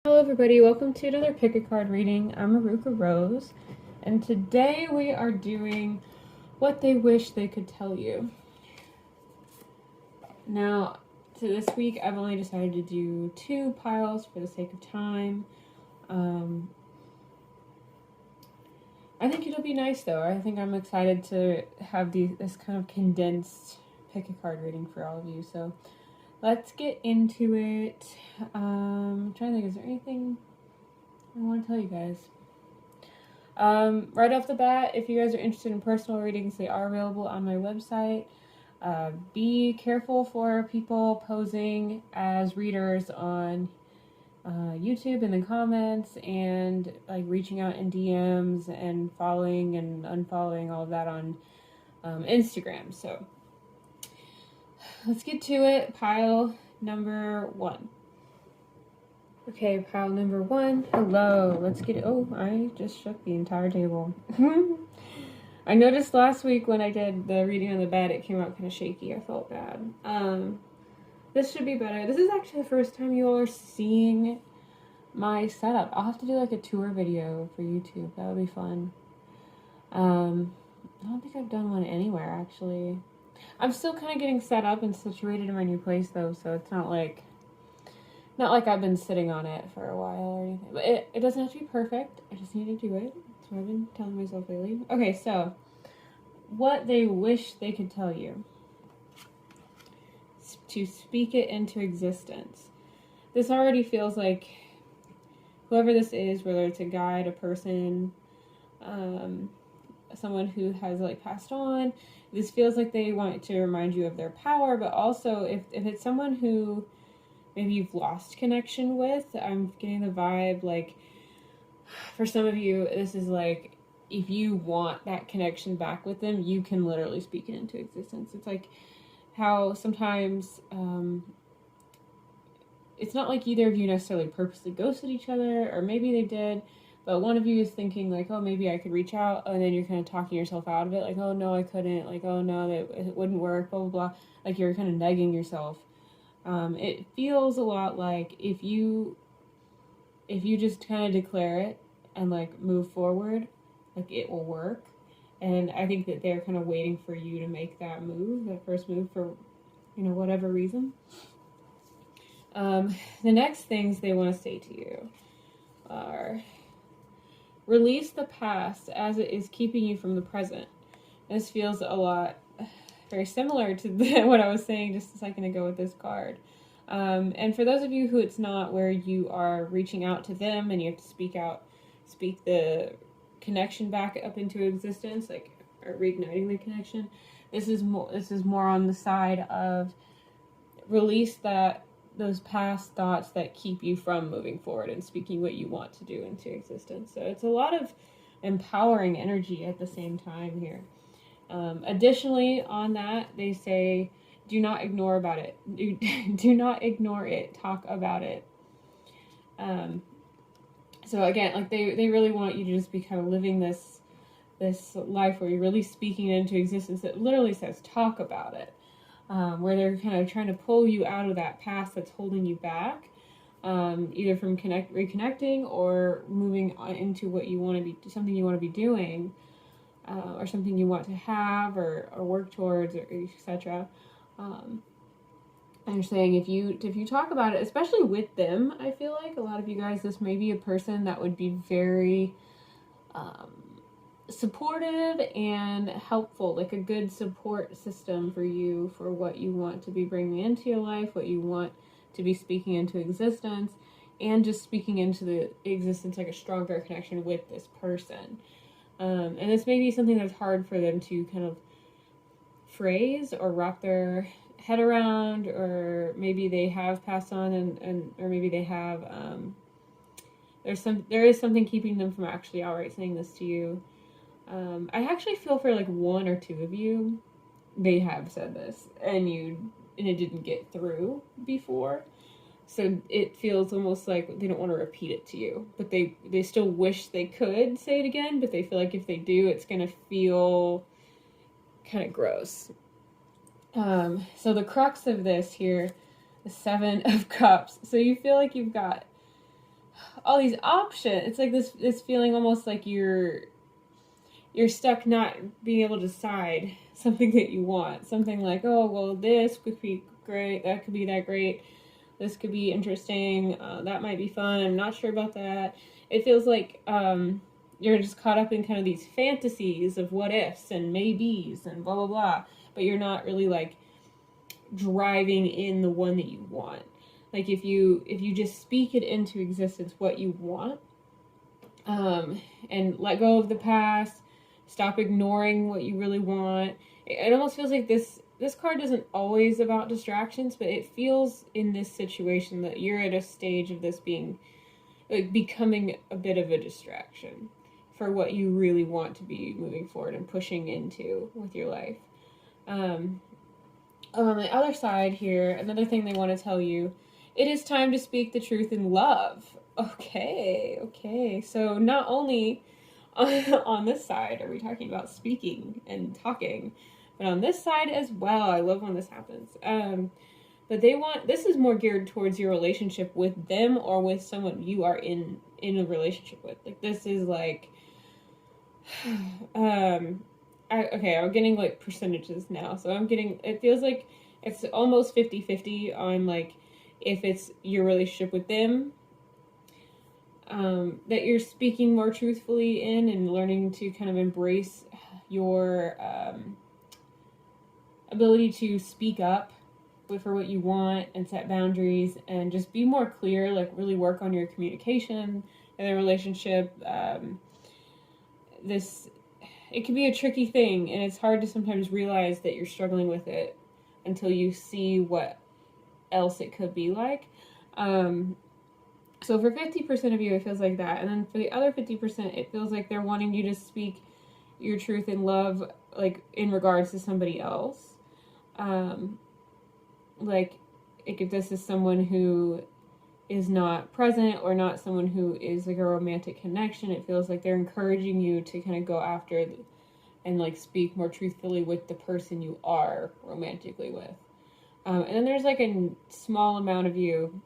Hello everybody, welcome to another pick a card reading. I'm erucarose, and today we are doing what they wish they could tell you. Now, to this week I've only decided to do 2 piles for the sake of time. I think it'll be nice though. I think I'm excited to have this kind of condensed pick a card reading for all of you. So let's get into it. I'm trying to think, is there anything I want to tell you guys? Right off the bat, if you guys are interested in personal readings, they are available on my website. Be careful for people posing as readers on YouTube in the comments and like reaching out in DMs and following and unfollowing all of that on Instagram. So let's get to it. Pile number 1. Okay, pile number 1. Hello. Let's get it. Oh, I just shook the entire table. I noticed last week when I did the reading on the bed, it came out kind of shaky. I felt bad. This should be better. This is actually the first time you all are seeing my setup. I'll have to do like a tour video for YouTube. That would be fun. I don't think I've done one anywhere actually. I'm still kind of getting set up and situated in my new place though, so it's not like I've been sitting on it for a while or anything. But it doesn't have to be perfect. I just need to do it. That's what I've been telling myself lately. Okay, so what they wish they could tell you. To speak it into existence. This already feels like whoever this is, whether it's a guide, a person, someone who has like passed on, this feels like they want to remind you of their power, but also if it's someone who maybe you've lost connection with, I'm getting the vibe like for some of you, this is like if you want that connection back with them, you can literally speak it into existence. It's like how sometimes it's not like either of you necessarily purposely ghosted each other, or maybe they did, but one of you is thinking like, oh, maybe I could reach out, and then you're kind of talking yourself out of it, like, oh no, I couldn't, like, oh no, that it wouldn't work, blah blah blah, like you're kind of negging yourself. It feels a lot like if you just kind of declare it and like move forward, like it will work. And I think that they're kind of waiting for you to make that move, that first move, for whatever reason. The next things they want to say to you are release the past as it is keeping you from the present. This feels a lot very similar to what I was saying just a second ago with this card. And for those of you who it's not, where you are reaching out to them and you have to speak the connection back up into existence, like or reigniting the connection. This is more on the side of release those past thoughts that keep you from moving forward and speaking what you want to do into existence. So it's a lot of empowering energy at the same time here. Additionally, on that, they say, do not ignore about it. Do not ignore it. Talk about it. So again, like they really want you to just be kind of living this life where you're really speaking it into existence. It literally says talk about it. Where they're kind of trying to pull you out of that past that's holding you back, either from reconnecting or moving on into what you want to be, something you want to be doing, or something you want to have or work towards, or etc. And you're saying if you talk about it, especially with them, I feel like a lot of you guys, this may be a person that would be very supportive and helpful, like a good support system for you for what you want to be bringing into your life, what you want to be speaking into existence, and just speaking into the existence like a stronger connection with this person. And this may be something that's hard for them to kind of phrase or wrap their head around, or maybe they have passed on and or maybe they have there is something keeping them from actually outright saying this to you. I actually feel for like 1 or 2 of you, they have said this and it didn't get through before. So it feels almost like they don't want to repeat it to you, but they still wish they could say it again, but they feel like if they do, it's going to feel kind of gross. So the crux of this here, the 7 of Cups. So you feel like you've got all these options. It's like this feeling almost like you're stuck not being able to decide something that you want. Something like, oh, well, this could be great, that could be that great, this could be interesting, that might be fun, I'm not sure about that. It feels like you're just caught up in kind of these fantasies of what ifs and maybes and blah, blah, blah. But you're not really like driving in the one that you want. Like if you just speak it into existence, what you want, and let go of the past, stop ignoring what you really want. It almost feels like this card isn't always about distractions, but it feels in this situation that you're at a stage of this being, like, becoming a bit of a distraction for what you really want to be moving forward and pushing into with your life. On the other side here, another thing they want to tell you, it is time to speak the truth in love. Okay. So not only on this side are we talking about speaking and talking, but on this side as well. I love when this happens. But this is more geared towards your relationship with them or with someone you are in a relationship with. Like this is like, I'm getting like percentages now. So it feels like it's almost 50-50 on like if it's your relationship with them, that you're speaking more truthfully in and learning to kind of embrace your ability to speak up for what you want and set boundaries and just be more clear, like really work on your communication in a relationship. It can be a tricky thing, and it's hard to sometimes realize that you're struggling with it until you see what else it could be like. So for 50% of you, it feels like that. And then for the other 50%, it feels like they're wanting you to speak your truth in love, like in regards to somebody else. Like if this is someone who is not present or not someone who is like a romantic connection, it feels like they're encouraging you to kind of go after and like speak more truthfully with the person you are romantically with. And then there's like a small amount of you,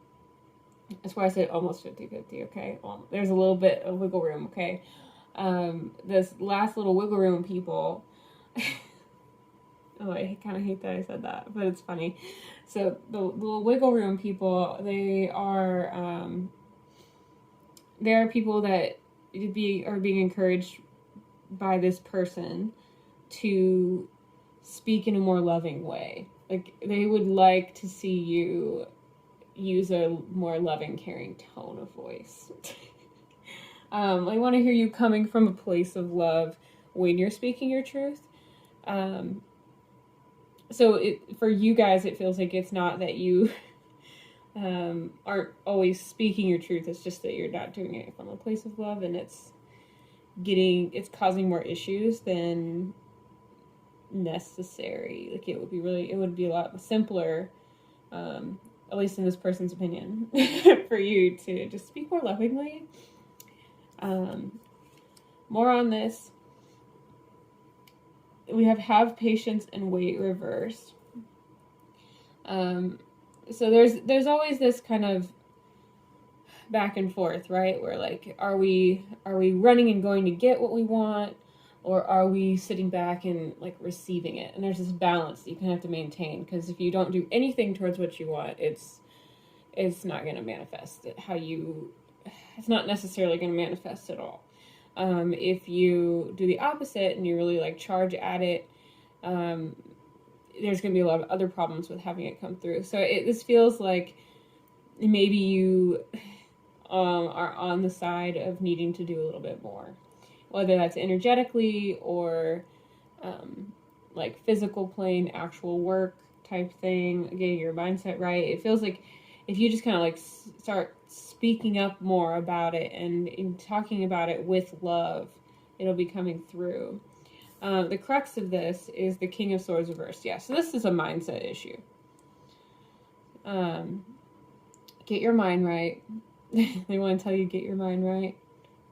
that's why I said almost 50-50, okay? Well, there's a little bit of wiggle room, okay? This last little wiggle room people, oh, I kind of hate that I said that, but it's funny. So the little wiggle room people, they are people that are being encouraged by this person to speak in a more loving way. Like they would like to see you use a more loving, caring tone of voice. I want to hear you coming from a place of love when you're speaking your truth. So for you guys, it feels like it's not that you aren't always speaking your truth. It's just that you're not doing it from a place of love, and it's causing more issues than necessary. Like it would be a lot simpler, at least in this person's opinion, for you to just speak more lovingly. More on this. We have patience and wait reversed. So there's always this kind of back and forth, right? Where like, are we running and going to get what we want, or are we sitting back and like receiving it? And there's this balance that you kind of have to maintain, because if you don't do anything towards what you want, it's not going to manifest it's not necessarily going to manifest at all. If you do the opposite and you really like charge at it, there's going to be a lot of other problems with having it come through. So this feels like maybe you are on the side of needing to do a little bit more, whether that's energetically or like physical plane, actual work type thing, getting your mindset right. It feels like if you just kind of like start speaking up more about it and talking about it with love, it'll be coming through. The crux of this is the King of Swords reversed. Yeah, so this is a mindset issue. Get your mind right. They want to tell you, get your mind right.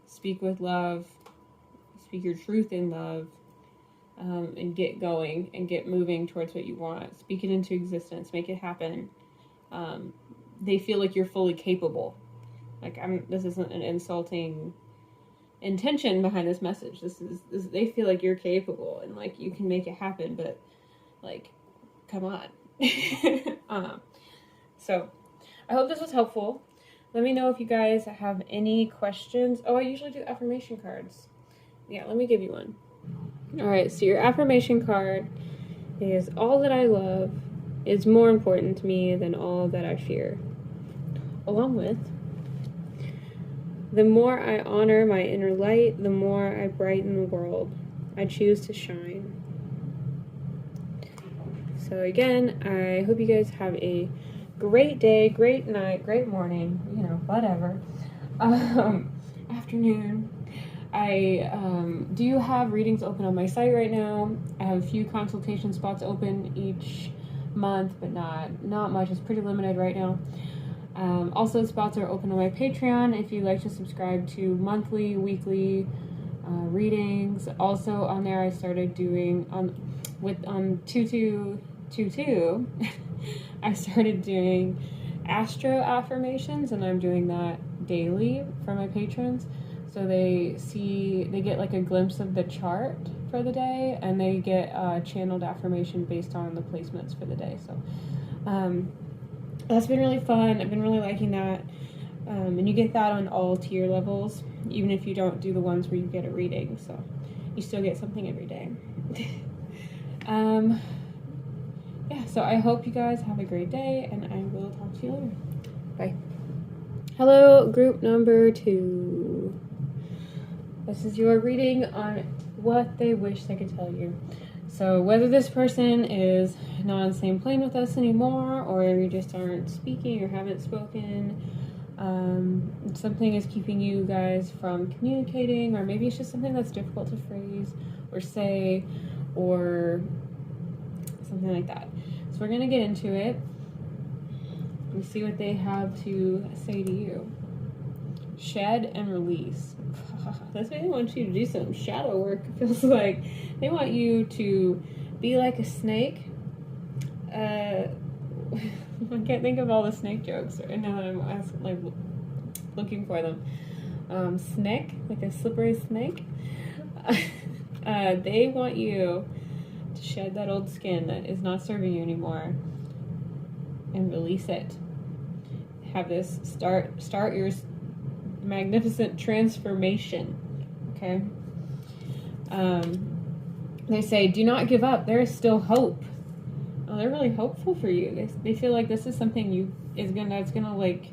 Speak with love. Speak your truth in love. And get going and get moving towards what you want. Speak it into existence. Make it happen. They feel like you're fully capable Like, this isn't an insulting intention behind this message. This they feel like you're capable and like you can make it happen, but like, come on. So I hope this was helpful. Let me know if you guys have any questions. Oh, I usually do affirmation cards. Yeah, let me give you one. All right, so your affirmation card is: all that I love is more important to me than all that I fear. Along with, the more I honor my inner light, the more I brighten the world. I choose to shine. So again, I hope you guys have a great day, great night, great morning, whatever. Afternoon. I do have readings open on my site right now. I have a few consultation spots open each month, but not much. It's pretty limited right now. Also, spots are open on my Patreon if you'd like to subscribe to monthly, weekly readings. Also on there, I started doing on 2222. I started doing astro affirmations, and I'm doing that daily for my patrons. So they get like a glimpse of the chart for the day, and they get a channeled affirmation based on the placements for the day. So that's been really fun. I've been really liking that. And you get that on all tier levels, even if you don't do the ones where you get a reading. So you still get something every day. Yeah, so I hope you guys have a great day, and I will talk to you later. Bye. Hello, group number 2. This is your reading on what they wish they could tell you. So whether this person is not on the same plane with us anymore, or you just aren't speaking or haven't spoken, something is keeping you guys from communicating, or maybe it's just something that's difficult to phrase or say, or something like that. So we're going to get into it and see what they have to say to you. Shed and release. That's why they want you to do some shadow work. It feels like they want you to be like a snake. I can't think of all the snake jokes right now that I'm like looking for them. Snake, like a slippery snake. They want you to shed that old skin that is not serving you anymore and release it. Have this start your magnificent transformation. Okay. They say, do not give up. There is still hope. Oh, they're really hopeful for you. They feel like this is something that's gonna like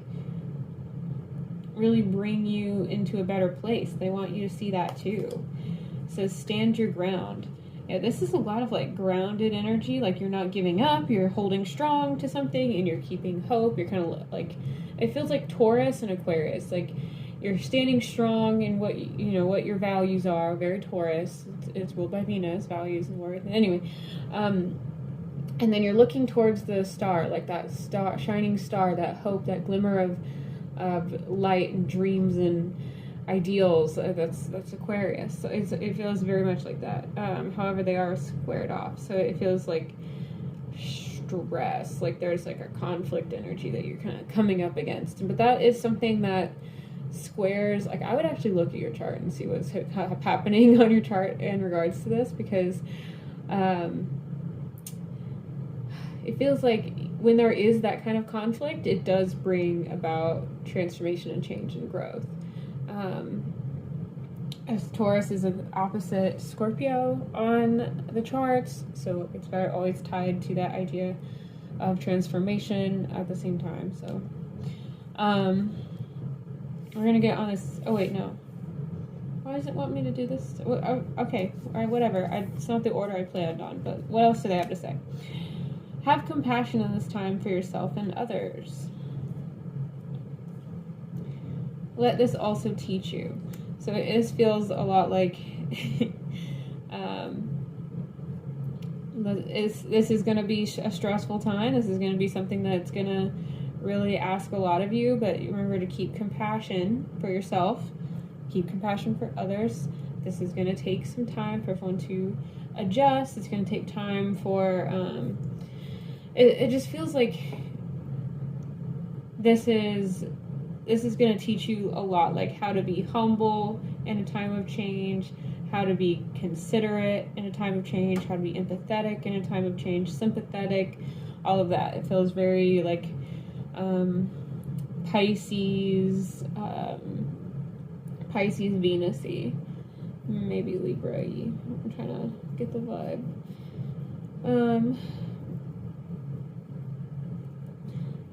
really bring you into a better place. They want you to see that too. So stand your ground. Yeah, this is a lot of like grounded energy. Like you're not giving up. You're holding strong to something, and you're keeping hope. You're kind of like, it feels like Taurus and Aquarius. Like you're standing strong in what what your values are. Very Taurus. It's ruled by Venus, values and worth. Anyway, and then you're looking towards the star, like that star, shining star, that hope, that glimmer of light and dreams and ideals. That's Aquarius. So it feels very much like that. However, they are squared off, so it feels like stress, like there's like a conflict energy that you're kind of coming up against. But that is something that squares, like I would actually look at your chart and see what's happening on your chart in regards to this, because it feels like when there is that kind of conflict, it does bring about transformation and change and growth. As Taurus is an opposite Scorpio on the charts, so it's always tied to that idea of transformation at the same time. So we're gonna get on this. Oh wait, no. Why does it want me to do this? Okay, all right, whatever. It's not the order I planned on, but what else do they have to say? Have compassion in this time for yourself and others. Let this also teach you. So it feels a lot like this is going to be a stressful time. This is going to be something that's going to really ask a lot of you, but remember to keep compassion for yourself, keep compassion for others. This is going to take some time for everyone to adjust. It's going to take time for it just feels like this is this is going to teach you a lot, like how to be humble in a time of change, how to be considerate in a time of change, how to be empathetic in a time of change, sympathetic, all of that. It feels very like Pisces, Pisces Venus-y, maybe Libra-y. I'm trying to get the vibe.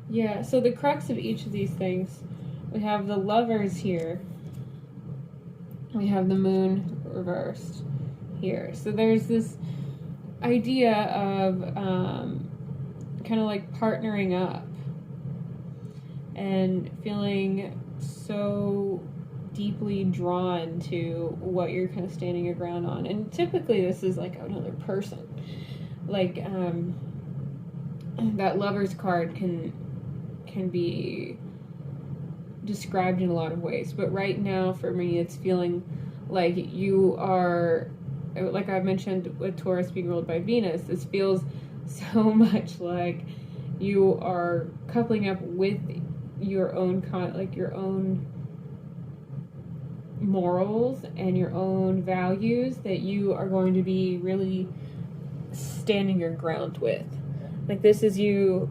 Yeah, so the crux of each of these things, we have the Lovers here. We have the Moon reversed here. So there's this idea of kind of like partnering up and feeling so deeply drawn to what you're kind of standing your ground on. And typically this is like another person. Like that Lover's card can be described in a lot of ways, but right now for me it's feeling like you are, like I mentioned with Taurus being ruled by Venus, this feels so much like you are coupling up with your own your own morals and your own values that you are going to be really standing your ground with. Like this is you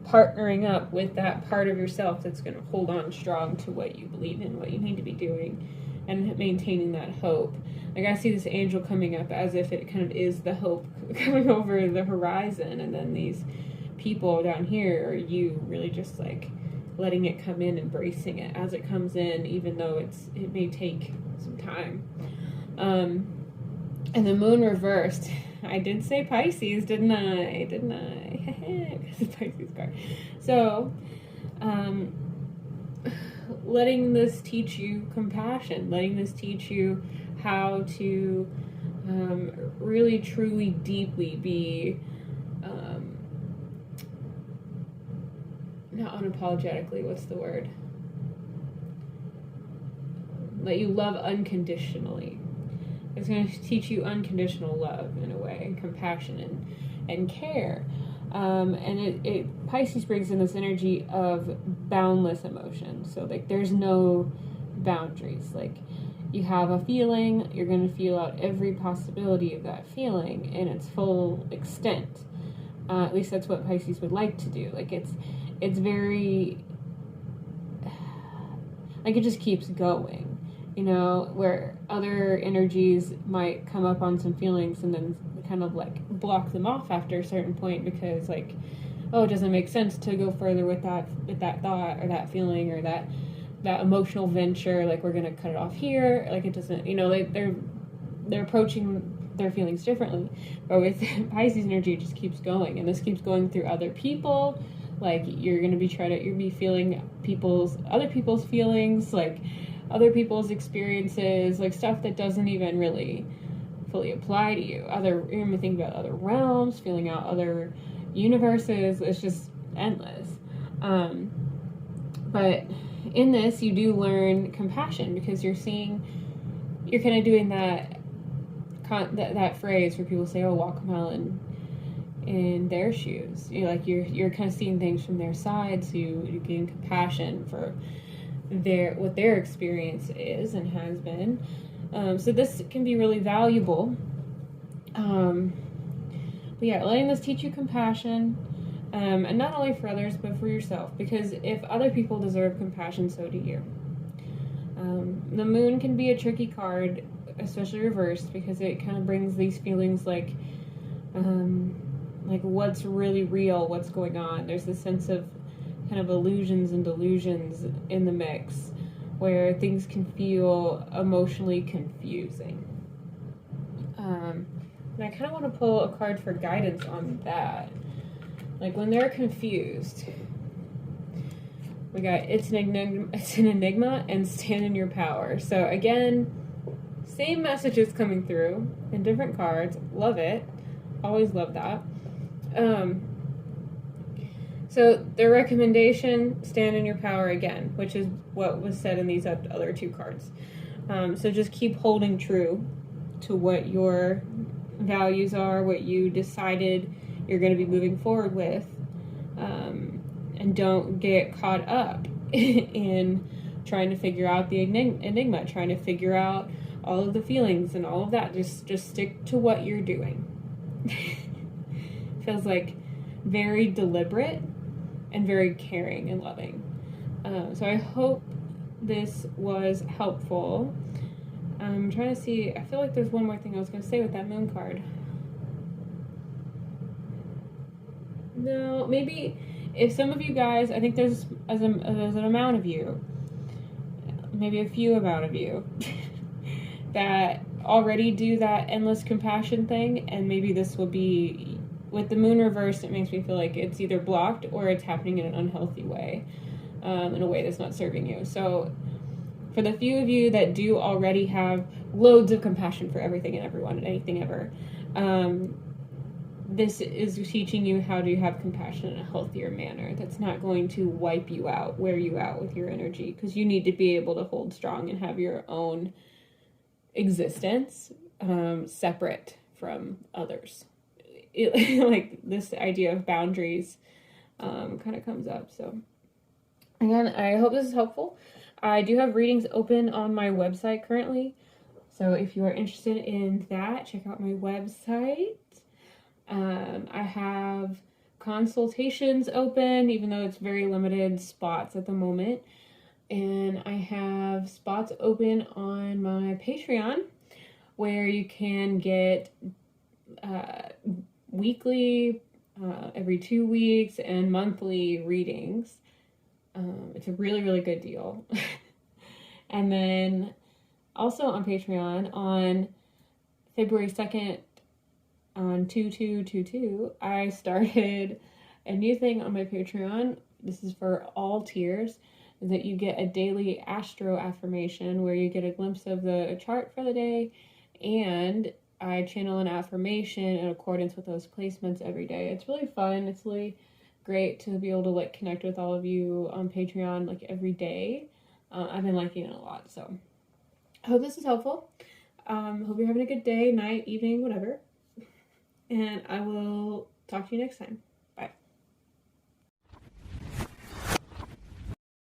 partnering up with that part of yourself that's going to hold on strong to what you believe in, what you need to be doing, and maintaining that hope. Like I see this angel coming up as if it kind of is the hope coming over the horizon, and then these people down here are you really just like letting it come in, embracing it as it comes in, even though it may take some time. And the Moon reversed. I did say Pisces, didn't I? Because the Pisces card. So, letting this teach you compassion, letting this teach you how to really, truly, deeply be, not unapologetically, what's the word? Let you love unconditionally. It's going to teach you unconditional love in a way, and compassion and care. And Pisces brings in this energy of boundless emotion. So like there's no boundaries. Like you have a feeling, you're going to feel out every possibility of that feeling in its full extent. At least that's what Pisces would like to do. Like it's very, like it just keeps going. You know, where other energies might come up on some feelings and then kind of like block them off after a certain point because like, oh, it doesn't make sense to go further with that thought or that feeling or that emotional venture. Like we're gonna cut it off here. Like it doesn't, you know, they're approaching their feelings differently. But with Pisces energy, it just keeps going, and this keeps going through other people. Like you're gonna be you'll be feeling other people's feelings, like other people's experiences, like stuff that doesn't even really fully apply to you. You're gonna think about other realms, feeling out other universes. It's just endless. But in this, you do learn compassion because you're kind of doing that phrase where people say, "Oh, walk a mile in their shoes." You're kind of seeing things from their side, so you gain compassion for what their experience is and has been. So this can be really valuable. But yeah, letting this teach you compassion, and not only for others, but for yourself. Because if other people deserve compassion, so do you. The Moon can be a tricky card, especially reversed, because it kind of brings these feelings like what's really real, what's going on. There's this sense of kind of illusions and delusions in the mix where things can feel emotionally confusing. And I kind of want to pull a card for guidance on that. Like when they're confused, we got it's an enigma and stand in your power. So again, same messages coming through in different cards. Love it. Always love that. So their recommendation, stand in your power again, which is what was said in these other two cards. So just keep holding true to what your values are, what you decided you're going to be moving forward with, and don't get caught up in trying to figure out the enigma, trying to figure out all of the feelings and all of that. Just stick to what you're doing. Feels like very deliberate and very caring and loving. So I hope this was helpful. I'm trying to see, I feel like there's one more thing I was going to say with that moon card. No, maybe if some of you guys, I think there's an amount of you, maybe a few amount of you, that already do that endless compassion thing, and maybe this will be, with the moon reversed, it makes me feel like it's either blocked or it's happening in an unhealthy way, in a way that's not serving you. So for the few of you that do already have loads of compassion for everything and everyone and anything ever, this is teaching you how to have compassion in a healthier manner that's not going to wipe you out, wear you out with your energy, because you need to be able to hold strong and have your own existence separate from others. Like this idea of boundaries kind of comes up. So again, I hope this is helpful. I do have readings open on my website currently, so if you are interested in that, check out my website. I have consultations open, even though it's very limited spots at the moment. And I have spots open on my Patreon where you can get weekly, every 2 weeks, and monthly readings. It's a really, really good deal. And then also on Patreon on February 2nd, on 2222, I started a new thing on my Patreon. This is for all tiers, is that you get a daily astro affirmation where you get a glimpse of the chart for the day, and I channel an affirmation in accordance with those placements every day. It's really fun. It's really great to be able to like connect with all of you on Patreon like every day. I've been liking it a lot, so I hope this is helpful. Hope you're having a good day, night, evening, whatever. And I will talk to you next time.